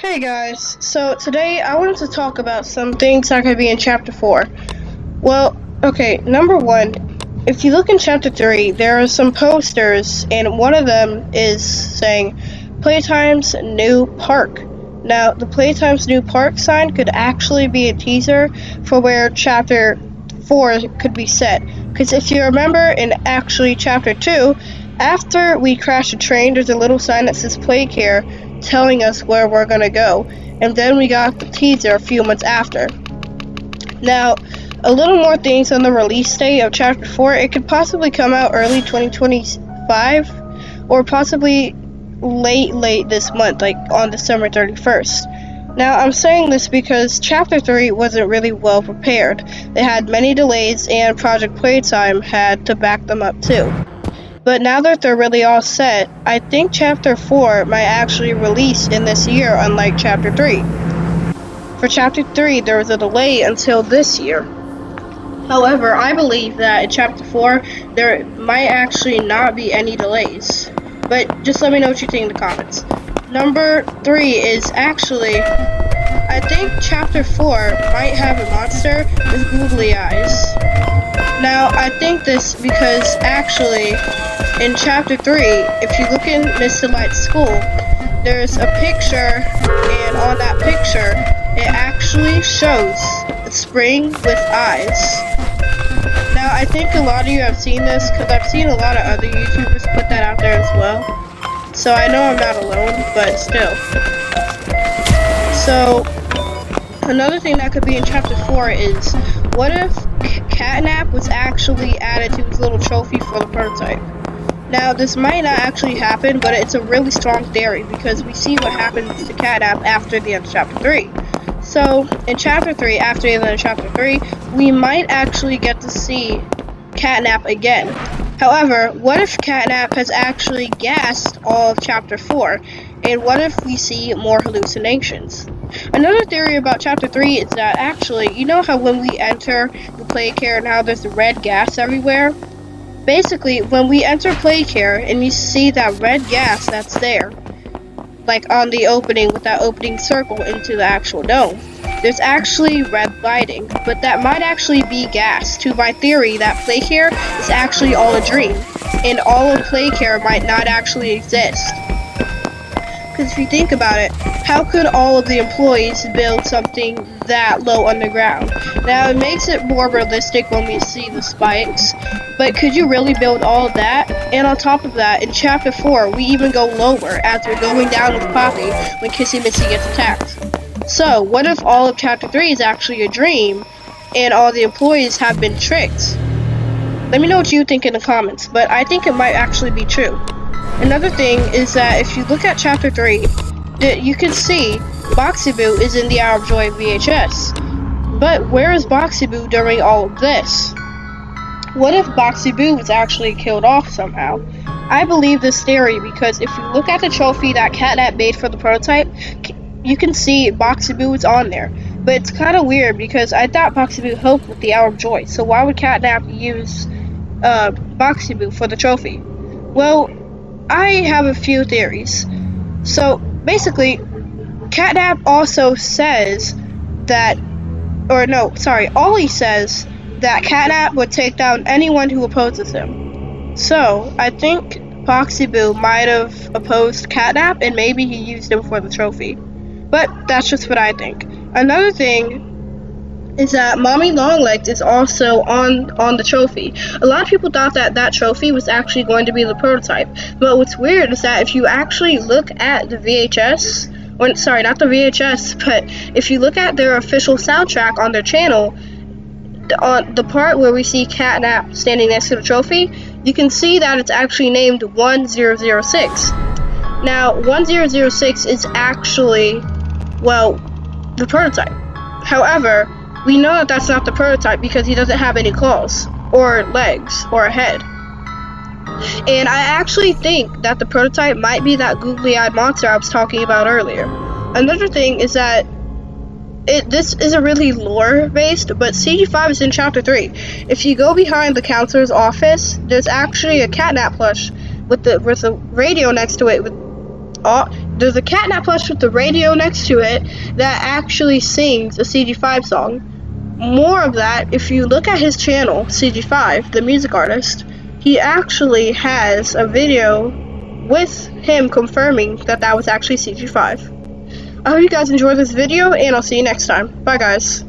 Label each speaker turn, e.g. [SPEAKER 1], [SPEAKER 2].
[SPEAKER 1] Hey guys, so today I wanted to talk about some things that could be in Chapter 4. Well, okay, number one, if you look in Chapter 3, there are some posters, and one of them is saying, Playtime's New Park. Now, the Playtime's New Park sign could actually be a teaser for where Chapter 4 could be set. Because if you remember in actually Chapter 2, after we crash a train, there's a little sign that says Play Care, telling us where we're gonna go, and then we got the teaser a few months after. Now, a little more things on the release date of Chapter 4. It could possibly come out early 2025, or possibly late this month, like on December 31st. Now, I'm saying this because Chapter 3 wasn't really well prepared. They had many delays, and Project Playtime had to back them up too. But now that they're really all set, I think Chapter 4 might actually release in this year, unlike Chapter 3. For Chapter 3, there was a delay until this year. However, I believe that in Chapter 4, there might actually not be any delays. But just let me know what you think in the comments. Number 3 is actually, I think Chapter 4 might have a monster with googly eyes. Now, I think this because actually, in Chapter 3, if you look in Miss Delight's school, there's a picture, and on that picture, it actually shows a spring with eyes. Now, I think a lot of you have seen this, because I've seen a lot of other YouTubers put that out there as well. So I know I'm not alone, but still. So, another thing that could be in Chapter 4 is, what if Catnap was actually added to his little trophy for the prototype? Now, this might not actually happen, but it's a really strong theory, because we see what happens to Catnap after the end of Chapter 3. So, in Chapter 3, after the end of Chapter 3, we might actually get to see Catnap again. However, what if Catnap has actually gassed all of Chapter 4? And what if we see more hallucinations? Another theory about Chapter 3 is that actually, you know how when we enter the Play Care and how there's red gas everywhere? Basically, when we enter Play Care and you see that red gas that's there, like on the opening with that opening circle into the actual dome, there's actually red lighting, but that might actually be gas, to my theory that Play Care is actually all a dream, and all of Play Care might not actually exist. Because if you think about it, how could all of the employees build something that low underground? Now, it makes it more realistic when we see the spikes, but could you really build all of that? And on top of that, in Chapter 4, we even go lower as we're going down with Poppy when Kissy Missy gets attacked. So, what if all of Chapter 3 is actually a dream, and all the employees have been tricked? Let me know what you think in the comments, but I think it might actually be true. Another thing is that if you look at Chapter 3, you can see Boxy Boo is in the Hour of Joy VHS. But where is Boxy Boo during all of this? What if Boxy Boo was actually killed off somehow? I believe this theory because if you look at the trophy that Catnap made for the prototype, you can see Boxy Boo is on there. But it's kind of weird because I thought Boxy Boo helped with the Hour of Joy. So why would Catnap use Boxy Boo for the trophy? Well, I have a few theories. So, basically, Catnap also says that, Ollie says that Catnap would take down anyone who opposes him. So, I think Boxy Boo might have opposed Catnap, and maybe he used him for the trophy. But, that's just what I think. Another thing is that Mommy Longlegs is also on the trophy. A lot of people thought that that trophy was actually going to be the prototype, but what's weird is that if you actually look at the VHS, not the VHS, but if you look at their official soundtrack on their channel, on the part where we see Catnap standing next to the trophy, you can see that it's actually named 1006. Now, 1006 is actually, the prototype. However, we know that that's not the prototype because he doesn't have any claws, or legs, or a head. And I actually think that the prototype might be that googly-eyed monster I was talking about earlier. Another thing is that this isn't really lore-based, but CG5 is in Chapter 3. If you go behind the counselor's office, there's actually a Catnap plush with the radio next to it with there's a Catnap plush with the radio next to it that actually sings a CG5 song. More of that, if you look at his channel, CG5, the music artist, he actually has a video with him confirming that that was actually CG5. I hope you guys enjoyed this video, and I'll see you next time. Bye, guys.